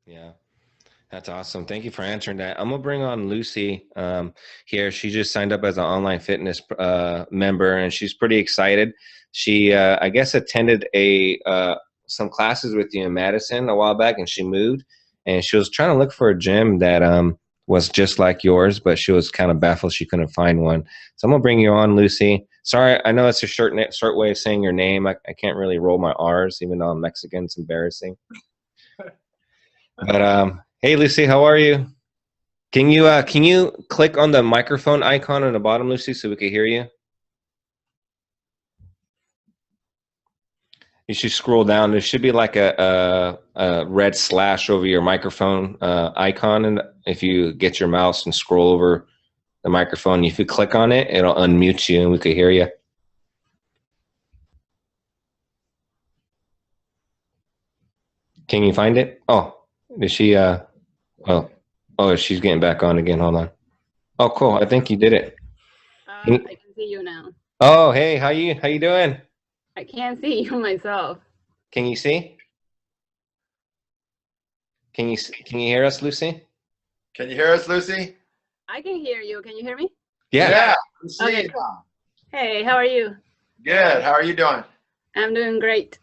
Yeah. That's awesome. Thank you for answering that. I'm gonna bring on Lucy here. She just signed up as an online fitness member, and she's pretty excited. She, I guess, attended a some classes with you in Madison a while back, and she moved, and she was trying to look for a gym that was just like yours, but she was kind of baffled she couldn't find one. So I'm gonna bring you on, Lucy. Sorry, I know it's a short way of saying your name. I can't really roll my R's, even though I'm Mexican. It's embarrassing. But hey, Lucy, how are you? Can you click on the microphone icon on the bottom, Lucy, so we can hear you? You should scroll down. There should be like a red slash over your microphone icon, and if you get your mouse and scroll over the microphone, if you click on it, it'll unmute you, and we could hear you. Can you find it? Oh, is she? Oh, she's getting back on again. Hold on. Oh, cool. I think you did it. I can see you now. Oh, hey, how you doing? I can't see you myself. Can you see? Can you hear us, Lucy? Can you hear us, Lucy? I can hear you. Can you hear me? Yeah. Okay. Hey, how are you? Good. How are you doing? I'm doing great.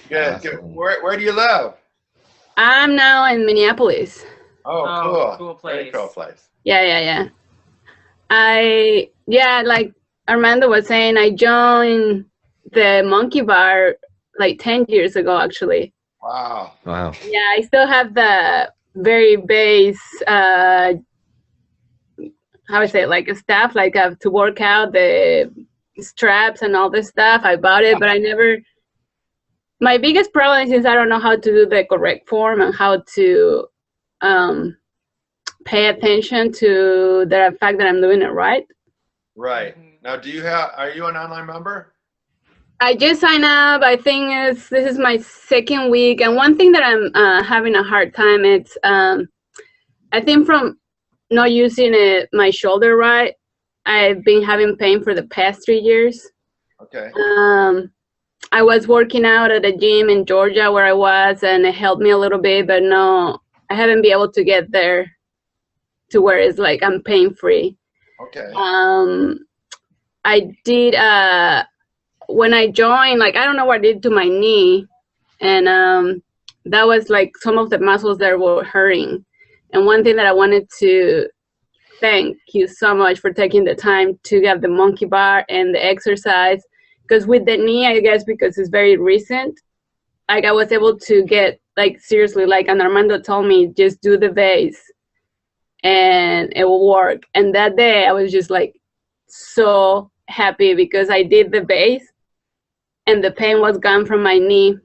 Good. Awesome. Good. Where do you live? I'm now in Minneapolis. Oh, cool. Cool place. Very cool place. Yeah. Like Armando was saying, I joined the Monkey Bar like 10 years ago, actually. Wow. Wow. Yeah, I still have the very base, how I say it, like stuff, like to work out, the straps and all this stuff. I bought it, but I never. My biggest problem is I don't know how to do the correct form and how to pay attention to the fact that I'm doing it right. Right. Now, are you an online member? I just signed up. I think this is my second week, and one thing that I'm having a hard time, it's I think from not using my shoulder right, I've been having pain for the past 3 years. Okay. I was working out at a gym in Georgia where I was, and it helped me a little bit, but no, I haven't been able to get there to where it's like I'm pain free. Okay. I did when I joined, like I don't know what I did to my knee, and that was like some of the muscles that were hurting. And one thing that I wanted to thank you so much for taking the time to get the monkey bar and the exercise, because with the knee, I guess because it's very recent, like I was able to get like seriously, like and Armando told me, just do the base and it will work. And that day I was just like so happy because I did the base and the pain was gone from my knee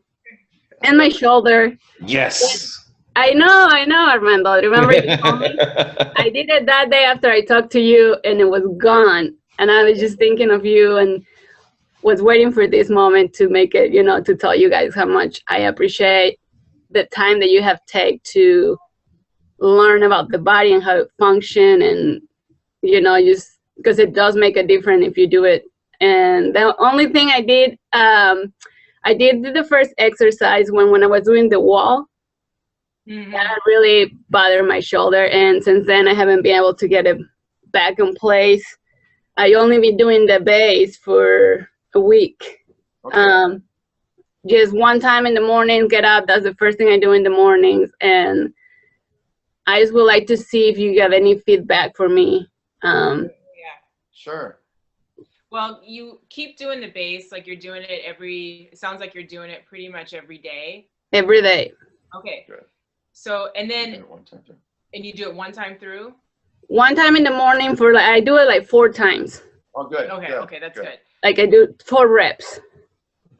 and my shoulder. Yes. I know, Armando. Remember you told me? I did it that day after I talked to you and it was gone. And I was just thinking of you and was waiting for this moment to make it, to tell you guys how much I appreciate the time that you have taken to learn about the body and how it functions, and just because it does make a difference if you do it. And the only thing I did the first exercise when I was doing the wall. That really bothered my shoulder, and since then I haven't been able to get it back in place. I only been doing the base for a week. Okay. Just one time in the morning, get up. That's the first thing I do in the mornings, and I just would like to see if you have any feedback for me. Yeah. Sure. Well, you keep doing the base, like you're doing it it sounds like you're doing it pretty much every day. Every day. Okay. Good. So, and then, and you do it one time through? One time in the morning I do it like 4 times. Oh, good. Okay, good, okay, that's good. Like I do 4 reps.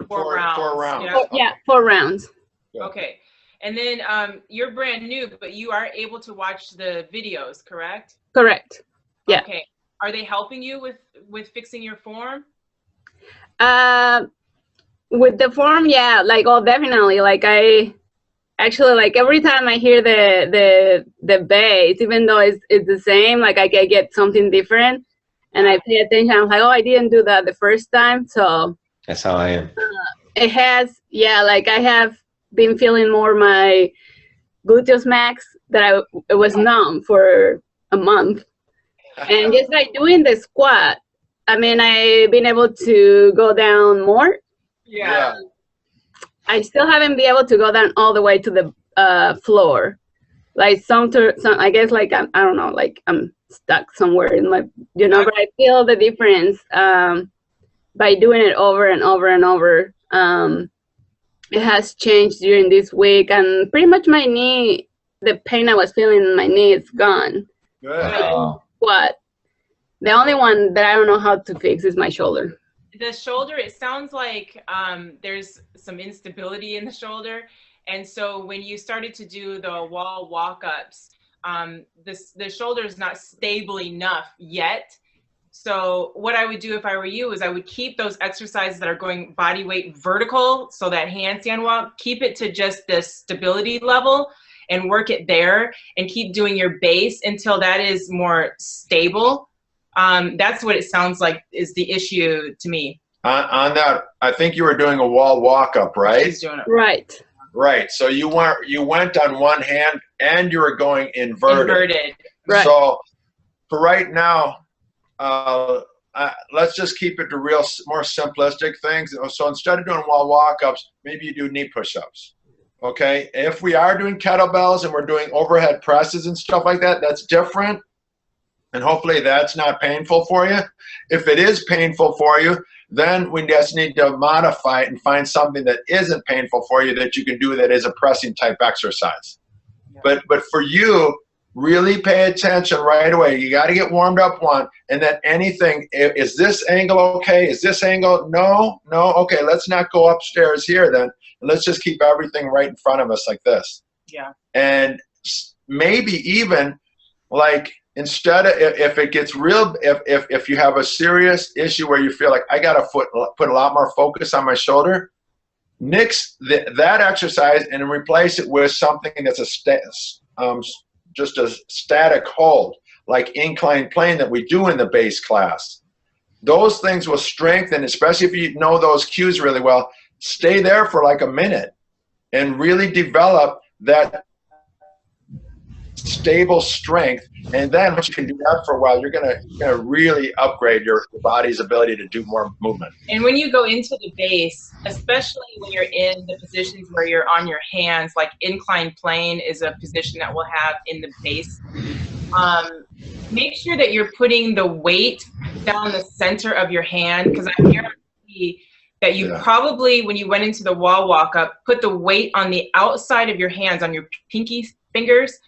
4 rounds. 4 rounds. Yeah, 4 rounds. Good. Okay. And then you're brand new, but you are able to watch the videos, correct? Correct. Yeah. Okay. Are they helping you with fixing your form? With the form, yeah, like, oh, definitely. Like actually, like every time I hear the bass, even though it's the same, like I get something different, and I pay attention. I'm like, oh, I didn't do that the first time, so that's how I am. It has, yeah, like I have been feeling more my gluteus max that it was numb for a month. And just like doing the squat, I mean, I've been able to go down more. Yeah. I still haven't been able to go down all the way to the floor. Like some, I guess like I don't know, like I'm stuck somewhere in my, but I feel the difference by doing it over and over and over. It has changed during this week, and pretty much my knee, the pain I was feeling in my knee is gone. Good. What? The only one that I don't know how to fix is my shoulder. The shoulder, it sounds like there's some instability in the shoulder. And so when you started to do the wall walk-ups, the shoulder is not stable enough yet. So what I would do if I were you is I would keep those exercises that are going body weight vertical, so that handstand walk, keep it to just the stability level and work it there, and keep doing your base until that is more stable. That's what it sounds like is the issue to me. On that, I think you were doing a wall walk up, right? She's doing it. Right. Right. So you went on one hand and you were going inverted. Right. So for right now, let's just keep it to more simplistic things. So instead of doing wall walk-ups, maybe you do knee push-ups. Okay. If we are doing kettlebells and we're doing overhead presses and stuff like that, that's different. And hopefully that's not painful for you. If it is painful for you, then we just need to modify it and find something that isn't painful for you that you can do that is a pressing type exercise. But for you, really pay attention right away. You got to get warmed up one, and then anything, is this angle okay? Is this angle? No. Okay, let's not go upstairs here then. Let's just keep everything right in front of us like this. Yeah. And maybe even like, instead of, if it gets real, if you have a serious issue where you feel like I got to put a lot more focus on my shoulder, nix that exercise and replace it with something that's just a static hold, like incline plane that we do in the base class. Those things will strengthen, especially if you know those cues really well. Stay there for like a minute and really develop that stable strength, and then once you can do that for a while, you're gonna really upgrade your body's ability to do more movement. And when you go into the base, especially when you're in the positions where you're on your hands, like inclined plane is a position that we'll have in the base. Make sure that you're putting the weight down the center of your hand, because I guarantee that you probably, when you went into the wall walk up, put the weight on the outside of your hands, on your pinky fingers,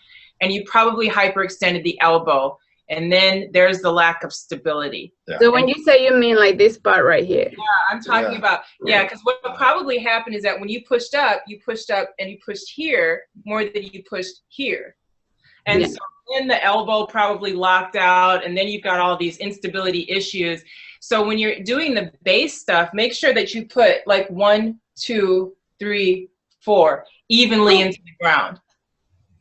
and you probably hyperextended the elbow, and then there's the lack of stability. Yeah. So when you say, you mean like this part right here? Yeah, I'm talking about, because what probably happened is that when you pushed up and you pushed here more than you pushed here. And so then the elbow probably locked out, and then you've got all these instability issues. So when you're doing the base stuff, make sure that you put like 1, 2, 3, 4 evenly into the ground.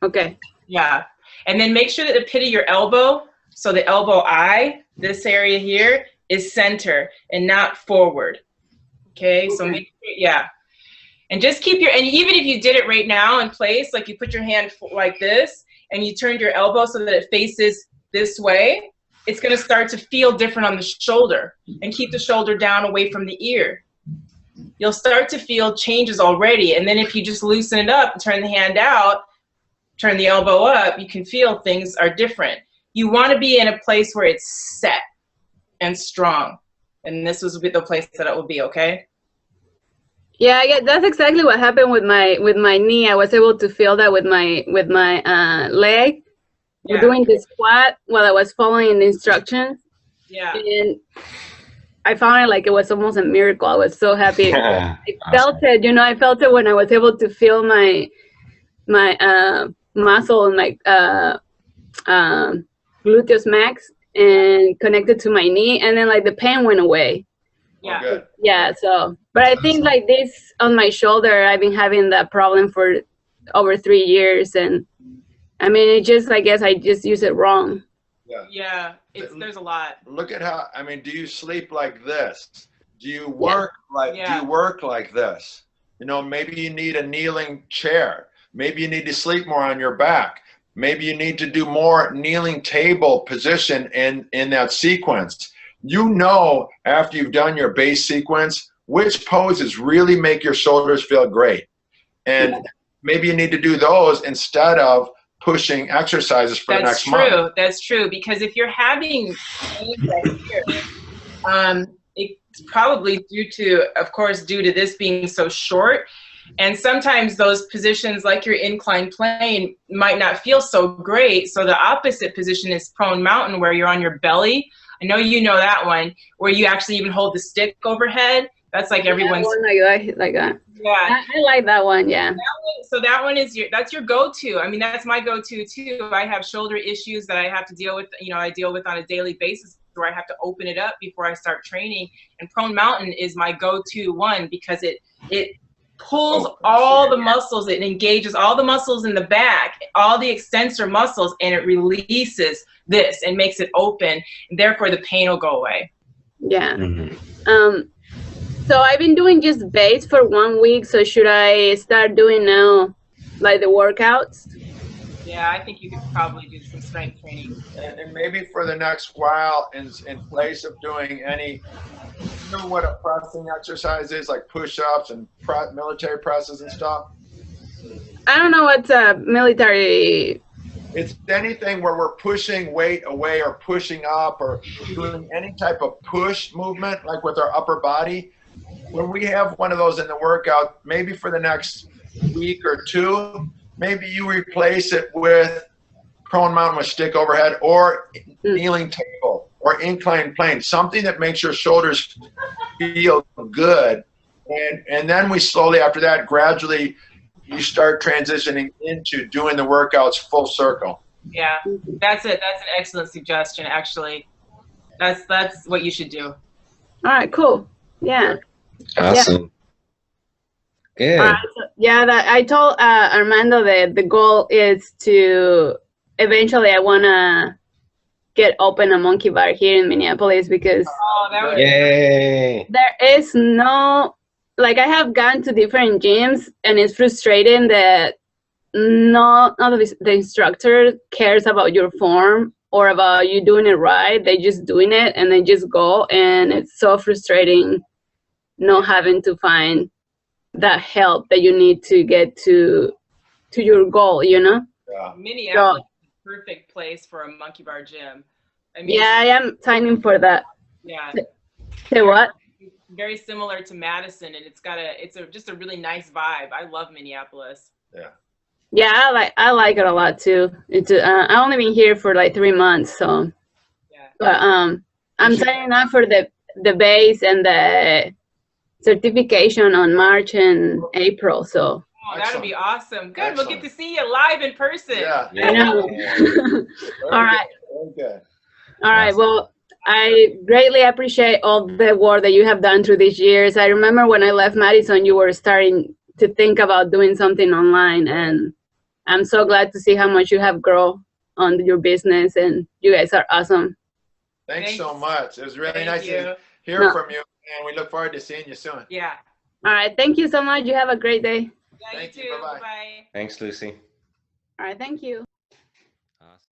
Okay. Yeah. And then make sure that the pit of your elbow, so the elbow eye, this area here, is center and not forward. Okay. So make sure, and just keep and even if you did it right now in place, like you put your hand like this and you turned your elbow so that it faces this way, it's going to start to feel different on the shoulder. And keep the shoulder down away from the ear. You'll start to feel changes already. And then if you just loosen it up and turn the hand out, turn the elbow up, you can feel things are different. You want to be in a place where it's set and strong. And this was the place that it will be, okay? Yeah, that's exactly what happened with my knee. I was able to feel that with my leg. Yeah. Doing the squat while I was following the instructions. Yeah. And I found it like it was almost a miracle. I was so happy. I felt it, I felt it when I was able to feel my muscle and my gluteus max and connected to my knee, and then like the pain went away. Yeah. Yeah. So, but I think like this on my shoulder, I've been having that problem for over 3 years, and I mean, it just, I guess I just use it wrong. Yeah. There's a lot. Look at how, I mean, do you sleep like this? Do you work do you work like this? Maybe you need a kneeling chair. Maybe you need to sleep more on your back. Maybe you need to do more kneeling table position in that sequence. You know, after you've done your base sequence, which poses really make your shoulders feel great. And maybe you need to do those instead of pushing exercises for the next month. That's true. That's true. Because if you're having pain right here, it's probably due to this being so short. And sometimes those positions, like your inclined plane, might not feel so great. So the opposite position is prone mountain, where you're on your belly. I know you know that one, where you actually even hold the stick overhead. That's like everyone's. Like that. Yeah, I like that one. Yeah. So that one is that's your go-to. I mean, that's my go-to too. I have shoulder issues that I have to deal with. You know, I deal with on a daily basis, where I have to open it up before I start training. And prone mountain is my go-to one, because it pulls all the muscles. It engages all the muscles in the back, all the extensor muscles, and it releases this and makes it open. And therefore, the pain will go away. Yeah. So I've been doing just base for 1 week. So should I start doing now, like the workouts? Yeah, I think you could probably do some strength training. And maybe for the next while, in place of doing any, you know what a pressing exercise is, like push-ups and military presses and stuff? I don't know what's a military. It's anything where we're pushing weight away or pushing up or doing any type of push movement, like with our upper body. When we have one of those in the workout, maybe for the next week or two, maybe you replace it with prone mountain with stick overhead, or kneeling table, or inclined plane, something that makes your shoulders feel good. And then we slowly, after that, gradually, you start transitioning into doing the workouts full circle. Yeah, that's it. That's an excellent suggestion, actually. That's what you should do. All right, cool. Yeah. Awesome. Good. So, I told Armando that the goal is to eventually I want to get open a monkey bar here in Minneapolis, because Yay. there is no, like, I have gone to different gyms and it's frustrating that none of the instructor cares about your form or about you doing it right. They just doing it and they just go, and it's so frustrating not having to find that help that you need to get to your goal, you know? Yeah. Minneapolis is a perfect place for a monkey bar gym. I mean, yeah, I am signing for that. Yeah. Say what? Very similar to Madison, and it's just a really nice vibe. I love Minneapolis. Yeah. Yeah, I like it a lot too. It's I only been here for like 3 months, so. Yeah. But I'm signing up for the base and the certification on March and April, so. Oh, that'll be awesome. Good. Excellent. We'll get to see you live in person. Yeah. I know. All right. Very good. All right. Well, I greatly appreciate all the work that you have done through these years. I remember when I left Madison, you were starting to think about doing something online, and I'm so glad to see how much you have grown on your business, and you guys are awesome. Thanks so much. It was really Thank nice you. to hear from you, and we look forward to seeing you soon. Yeah. All right. Thank you so much. You have a great day. Yeah, Thank you you. too. Bye-bye. Bye-bye. Thanks, Lucy. All right. Thank you.